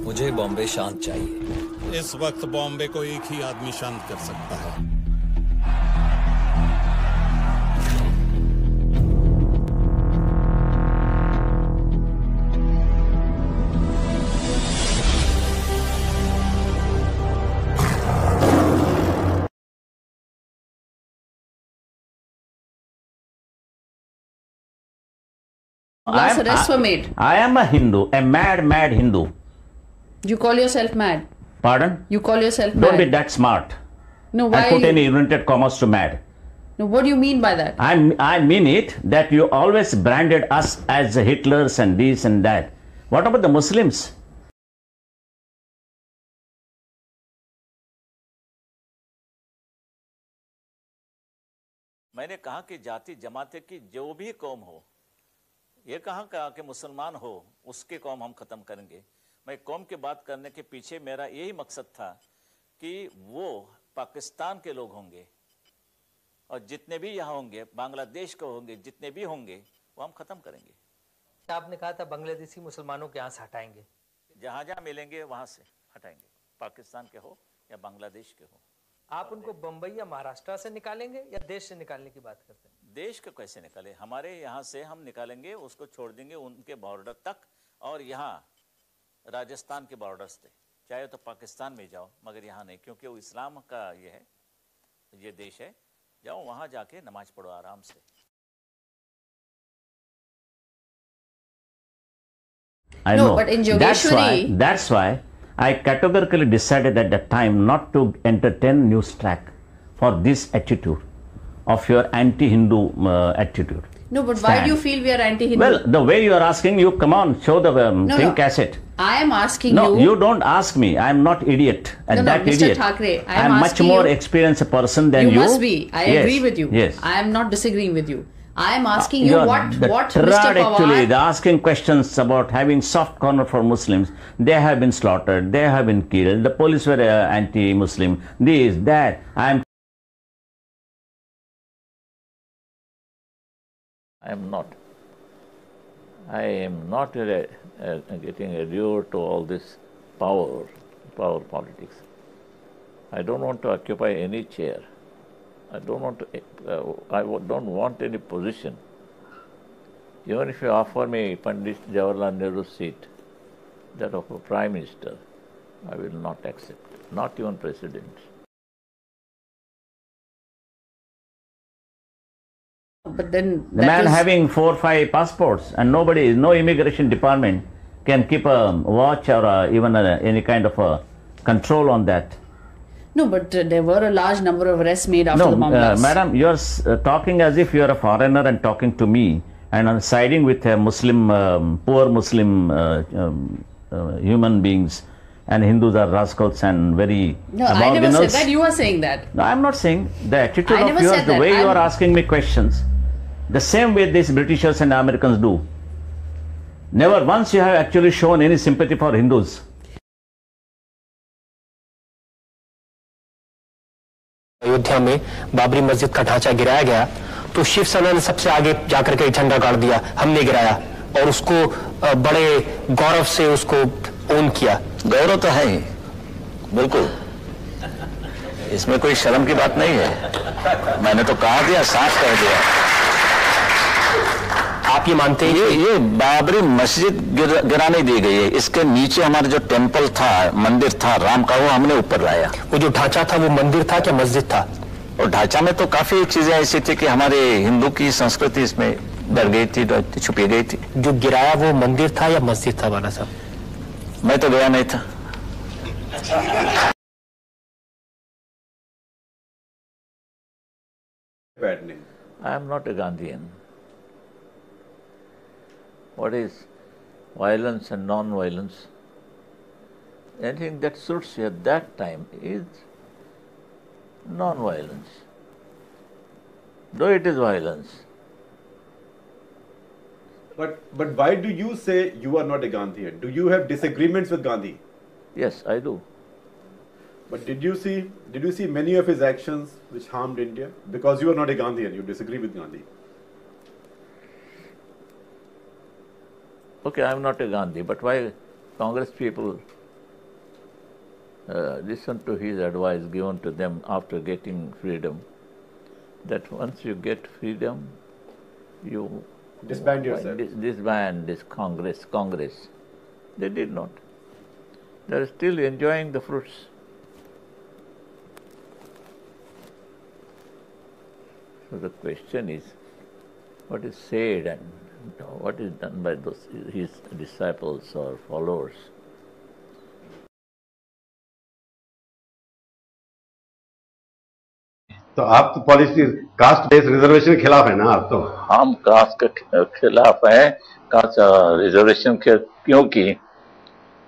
मुझे बॉम्बे शांत चाहिए। इस वक्त बॉम्बे को एक ही आदमी शांत कर सकता है। Last arrests were made. I am a Hindu, a mad Hindu. You call yourself mad? Pardon? You call yourself mad? Don't be that smart. No, why? I put any inverted commas to mad. No, what do you mean by that? I mean it that you always branded us as Hitlers and this and that. What about the Muslims? मैंने कहा कि जाति जमाते की जो भी कौम हो, ये कहा कि मुसलमान हो, उसके कौम हम ख़त्म करेंगे। मैं कौम की बात करने के पीछे मेरा यही मकसद था कि वो पाकिस्तान के लोग होंगे और जितने भी यहाँ होंगे, बांग्लादेश के होंगे, जितने भी होंगे, वो हम ख़त्म करेंगे। आपने कहा था बांग्लादेशी मुसलमानों के यहाँ से हटाएंगे। जहाँ जहाँ मिलेंगे वहाँ से हटाएंगे, पाकिस्तान के हो या बांग्लादेश के हो। आप उनको बम्बई या महाराष्ट्र से निकालेंगे या देश से निकालने की बात करते हैं? देश को कैसे निकाले? हमारे यहाँ से हम निकालेंगे, उसको छोड़ देंगे उनके बॉर्डर तक, और यहाँ राजस्थान के बॉर्डर्स थे, चाहे तो पाकिस्तान में जाओ, मगर यहाँ नहीं, क्योंकि वो इस्लाम का ये है, ये देश है। जाओ वहाँ जाके नमाज पढ़ो आराम से। I know, but in Jogeshwari, that's why I categorically decided at that time not to entertain news track for this attitude of your anti-Hindu attitude. No, but why do you feel we are anti-Hindu? Well, the way you are asking, you come on, show the thing cassette. I am asking you. No, you don't ask me. I am not idiot. And that Mr. idiot. Thackeray, I am much more experienced person than you. You must be. I agree with you. Yes. I am not disagreeing with you. I am asking you what Mr. Actually, Pawar... the asking questions about having soft corner for Muslims, they have been slaughtered, they have been killed, the police were anti-Muslim, this, that. I am not getting allured to all this power politics. I don't want to occupy any chair. I don't want any position. Even if you offer me Pandit Jawaharlal Nehru's seat, that of a Prime Minister, I will not accept, not even President. But then the man having 4 or 5 passports and nobody, no immigration department can keep a watch or even any kind of a control on that. No, but there were a large number of arrests made after the bomb blast. Madam, you are talking as if you are a foreigner and talking to me, and I'm siding with a Muslim, poor Muslim human beings, and Hindus are rascals and very... No, I never said that. You are saying that. No, I'm not saying. The attitude of yours, the way you are asking me questions, the same way these Britishers and Americans do. Never once you have actually shown any sympathy for Hindus. Ayodhya में बाबरी मस्जिद का ढांचा गिराया गया तो शिवसेना ने सबसे आगे जाकर के झंडा गाड़ दिया, हमने गिराया, और उसको बड़े गौरव से उसको ओन किया। गौरव तो है ही, बिल्कुल, इसमें कोई शर्म की बात नहीं है। मैंने तो कहा दिया, साफ कह दिया। आप ये मानते हैं? ये बाबरी मस्जिद गिराने दी गई है, इसके नीचे हमारा जो टेम्पल था, मंदिर था राम का, वो हमने ऊपर लाया। वो जो ढांचा था वो मंदिर था क्या मस्जिद था? और ढांचा में तो काफी चीजें ऐसी थी कि हमारे हिंदू की संस्कृति इसमें डर गई थी, छुपी गई थी। जो गिराया वो मंदिर था या मस्जिद था बाला साहब? मैं तो गया नहीं था। I am not a Gandhian. What is violence and non-violence? Anything that suits you at that time is non-violence, though it is violence. But why do you say you are not a Gandhian? Do you have disagreements with Gandhi? Yes, I do. But did you see many of his actions which harmed India? Because you are not a Gandhian, you disagree with Gandhi. Okay, I am not a Gandhi, but why Congress people listen to his advice given to them after getting freedom, that once you get freedom, you disband yourself. Disband this Congress. They did not. They are still enjoying the fruits. So the question is, what is said and what is done by his disciples or followers? तो आप तो policy caste based reservation के खिलाफ है ना? आप तो हम कास्ट के खिलाफ हैं, कास्ट रिजर्वेशन के, क्योंकि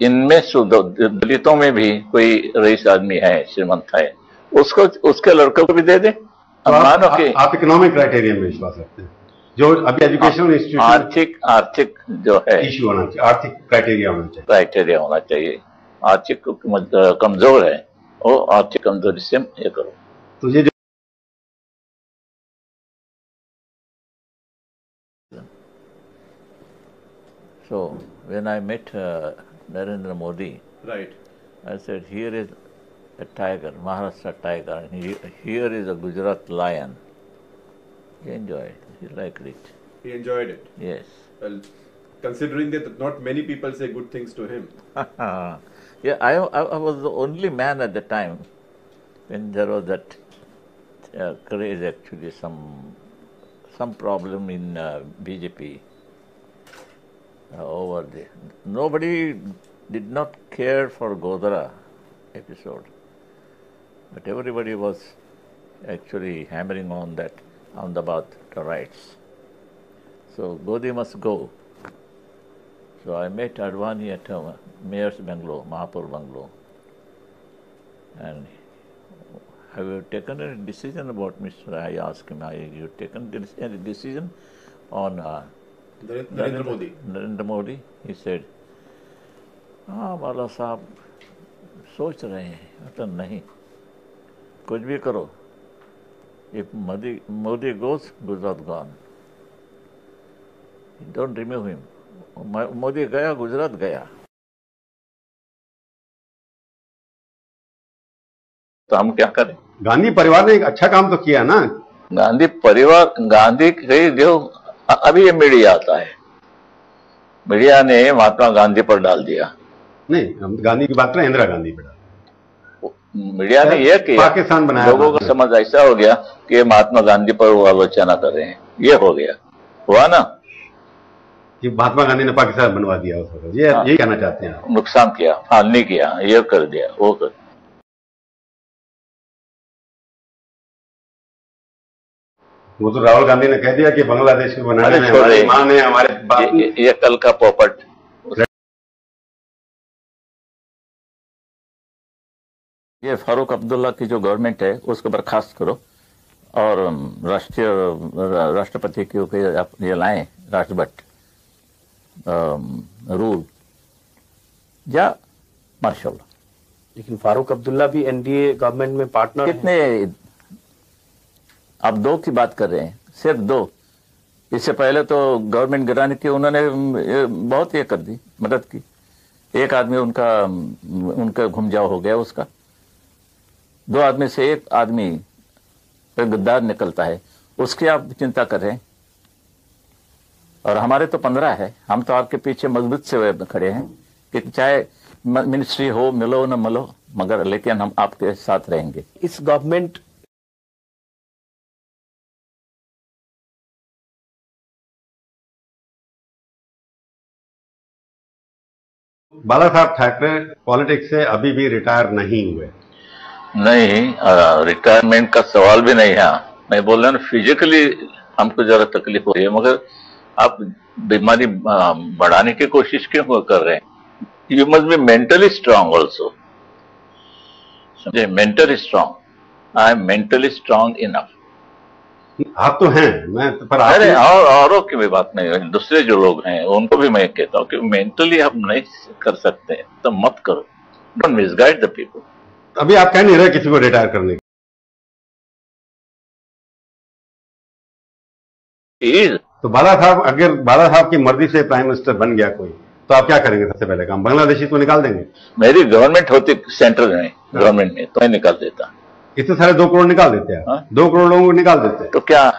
इनमें दलितों में भी कोई रईस आदमी है, श्रीमंत है, उसको उसके लड़कों को भी दे दे। तो आप इकोनॉमिक क्राइटेरिया में विश्वास रखते हैं? जो अभी एजुकेशन इंस्टीट्यूशन आर्थिक जो है इश्यू होना चाहिए, आर्थिक क्राइटेरिया होना चाहिए। आर्थिक कमजोर है, वो आर्थिक कमजोरी से ये करो। तो ये So when I met Narendra Modi, right, I said, here is a tiger, Maharashtra tiger, and here is a Gujarat lion. He enjoyed it. He liked it. He enjoyed it. Yes. Well, considering that not many people say good things to him. Yeah, I was the only man at the time when there was that craze, actually, some problem in BJP. Over there. Nobody did not care for Godhra episode, but everybody was actually hammering on that Ahmedabad rights. So Godi must go. So I met Advani at Mayor's Bungalow, Mahapur Bungalow, and have you taken a decision about Mr. I asked him, have you taken any decision on Narendra Modi? He said, बाला साहब सोच रहे हैं, मतलब नहीं, कुछ भी करो, if Modi goes, Gujarat gone. Don't remove him. Modi गया, गुजरात गया. तो हम क्या करें? गांधी परिवार ने एक अच्छा काम तो किया ना। गांधी परिवार, गांधी के जो अभी ये मीडिया आता है, मीडिया ने महात्मा गांधी पर डाल दिया। नहीं, हम गांधी की बात करें, इंदिरा गांधी पर डाल। मीडिया ने यह किया, पाकिस्तान बनाया, लोगों का समझ ऐसा हो गया कि महात्मा गांधी पर वो आलोचना कर रहे हैं। ये हो गया, हुआ ना कि महात्मा गांधी ने पाकिस्तान बनवा दिया उस वक्त। ये यही कहना चाहते हैं? नुकसान किया, हानि किया, ये कर दिया, वो कर। वो तो राहुल गांधी ने कह दिया कि बांग्लादेश को बनाने में हमारी मां ने हमारे ये कल का पोपट। ये फारूक अब्दुल्ला की जो गवर्नमेंट है उसको बर्खास्त करो और राष्ट्रपति के ऊपर ये लाएं राष्ट्रपति रूल या मार्शल। लेकिन फारूक अब्दुल्ला भी एनडीए गवर्नमेंट में पार्टनर कितने? आप दो की बात कर रहे हैं, सिर्फ दो। इससे पहले तो गवर्नमेंट गिराने की उन्होंने बहुत ये कर दी, मदद की। एक आदमी उनका घुमजाव हो गया उसका। दो आदमी से एक आदमी गद्दार निकलता है, उसकी आप चिंता कर रहे हैं। और हमारे तो 15 है, हम तो आपके पीछे मजबूत से खड़े हैं कि चाहे मिनिस्ट्री हो, मिलो न मिलो, मगर लेकिन हम आपके साथ रहेंगे। इस गवर्नमेंट बाला साहब ठाकरे पॉलिटिक्स से अभी भी रिटायर नहीं हुए? नहीं, रिटायरमेंट का सवाल भी नहीं है। मैं बोल रहा हूँ फिजिकली हमको जरा तकलीफ हो रही है, मगर आप बीमारी बढ़ाने की कोशिश क्यों कर रहे हैं? You must be mentally strong also. समझे, mentally strong. I am mentally strong enough. आप तो हैं, मैं तो पर अरे औरों की भी बात नहीं, दूसरे जो लोग हैं उनको भी मैं कहता हूँ कि मेंटली हम नहीं कर सकते तो मत करो। Don't misguide the people. अभी आप कह नहीं रहे किसी को रिटायर करने की? तो बाला साहब, अगर बाला साहब की मर्जी से प्राइम मिनिस्टर बन गया कोई, तो आप क्या करेंगे? सबसे पहले काम बांग्लादेशी को निकाल देंगे? मेरी गवर्नमेंट होती सेंट्रल में, गवर्नमेंट में, तो मैं निकाल देता। इतने सारे 2 करोड़ निकाल देते हैं? 2 करोड़ लोगों को निकाल देते हैं तो क्या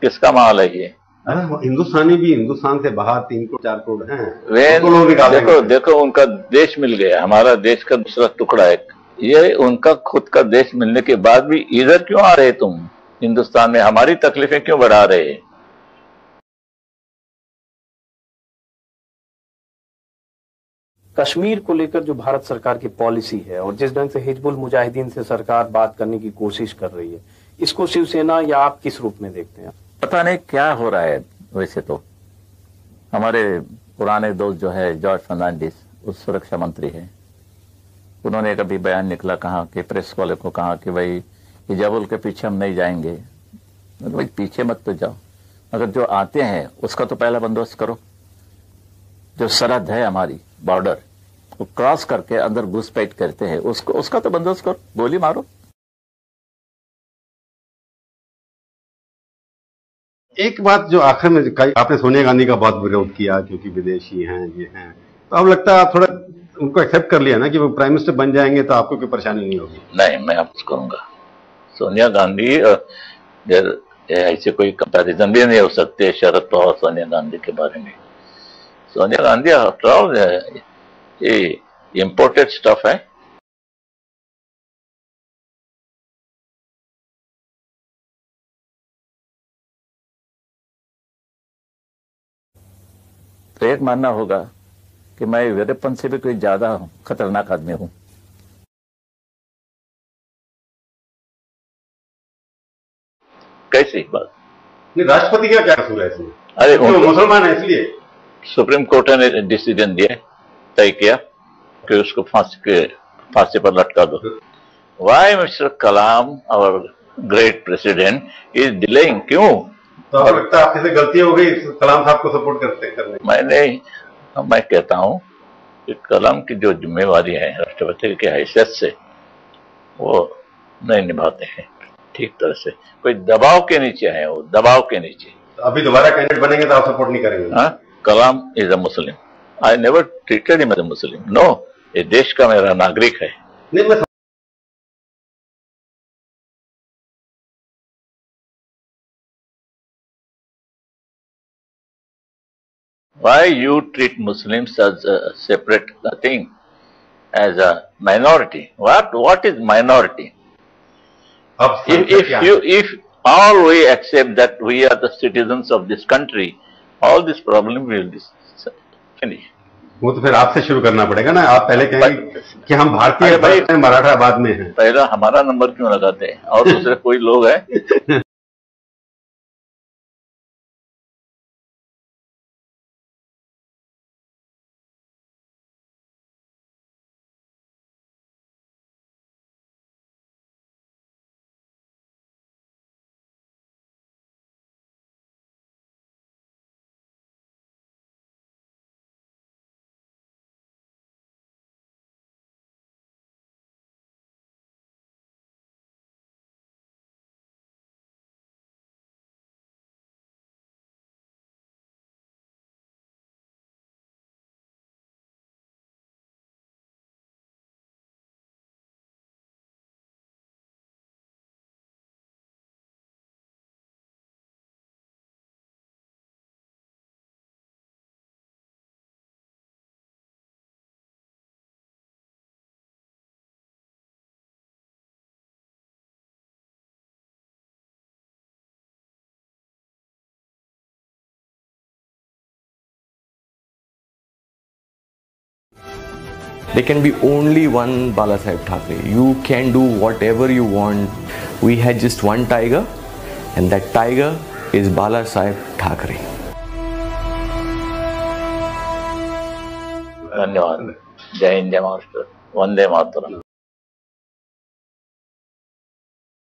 किसका माल है ये? हिंदुस्तानी भी हिंदुस्तान से बाहर 3 करोड़ 4 करोड़ हैं। देखो उनका देश मिल गया, हमारा देश का दूसरा टुकड़ा है ये। उनका खुद का देश मिलने के बाद भी इधर क्यों आ रहे तुम? हिंदुस्तान में हमारी तकलीफें क्यों बढ़ा रहे? कश्मीर को लेकर जो भारत सरकार की पॉलिसी है और जिस ढंग से हिजबुल मुजाहिदीन से सरकार बात करने की कोशिश कर रही है, इसको शिवसेना या आप किस रूप में देखते हैं? पता नहीं क्या हो रहा है। वैसे तो हमारे पुराने दोस्त जो है जॉर्ज फर्नांडिस, उस सुरक्षा मंत्री है, उन्होंने कभी बयान निकला, कहा कि प्रेस वाले को कहा कि भाई हिजाबुल के पीछे हम नहीं जाएंगे। तो भाई पीछे मत तो जाओ, मगर जो आते हैं उसका तो पहला बंदोबस्त करो। जो सरहद है हमारी बॉर्डर, वो क्रॉस करके अंदर घुसपैठ करते हैं, उसका तो बंदोबस्त करो, गोली मारो। एक बात जो आखिर में कही, आपने सोनिया गांधी का बहुत विरोध किया क्योंकि विदेशी हैं, ये हैं, तो अब लगता है आप थोड़ा उनको एक्सेप्ट कर लिया ना कि वो प्राइम मिनिस्टर बन जाएंगे तो आपको कोई परेशानी नहीं होगी? नहीं, मैं आपको करूंगा सोनिया गांधी ऐसे कोई कंपैरिजन भी नहीं हो सकते शरद पवार सोनिया गांधी के बारे में। सोनिया गांधी आफ्टर ऑल ये इंपोर्टेड स्टफ है। तो एक मानना होगा कि मैं वीरप्पन से भी कोई ज्यादा खतरनाक आदमी हूं। कैसी बात? नहीं, राष्ट्रपति का क्या कसूर है इसमें? अरे वो मुसलमान है इसलिए सुप्रीम कोर्ट ने डिसीजन दिया, तय किया कि उसको फांसी पर लटका दो। वाई मिस्टर कलाम और ग्रेट प्रेसिडेंट इज डिलेइंग? क्यों? तो आपको लगता है आपसे से गलती हो गई कलाम साहब को सपोर्ट करने? मैं कहता हूं कि कलाम की जो जिम्मेवारी है राष्ट्रपति की हैसियत से वो नहीं निभाते हैं ठीक तरह से। कोई दबाव के नीचे है, वो दबाव के नीचे। तो अभी दोबारा कैंडिडेट बनेंगे तो आप सपोर्ट नहीं करेंगे? हाँ, Kalam is a Muslim. I never treated him as a Muslim. No, ये देश का मेरा नागरिक है। नहीं, मैं Why you treat Muslims as a separate thing, as a minority? What is minority? If all we accept that we are the citizens of this country, all this problem will finish. वो तो फिर आपसे शुरू करना पड़ेगा ना। आप पहले कहेंगे कि हम भारतीय हैं, मराठा बाद में हैं। पहला हमारा नंबर क्यों लगाते हैं? और दूसरे कोई लोग हैं There can be only one Bala Saheb Thackeray. You can do whatever you want. We had just one tiger, and that tiger is Bala Saheb Thackeray. धन्यवाद। जय हिंद, जय महाराष्ट्र, वंदे मातरम।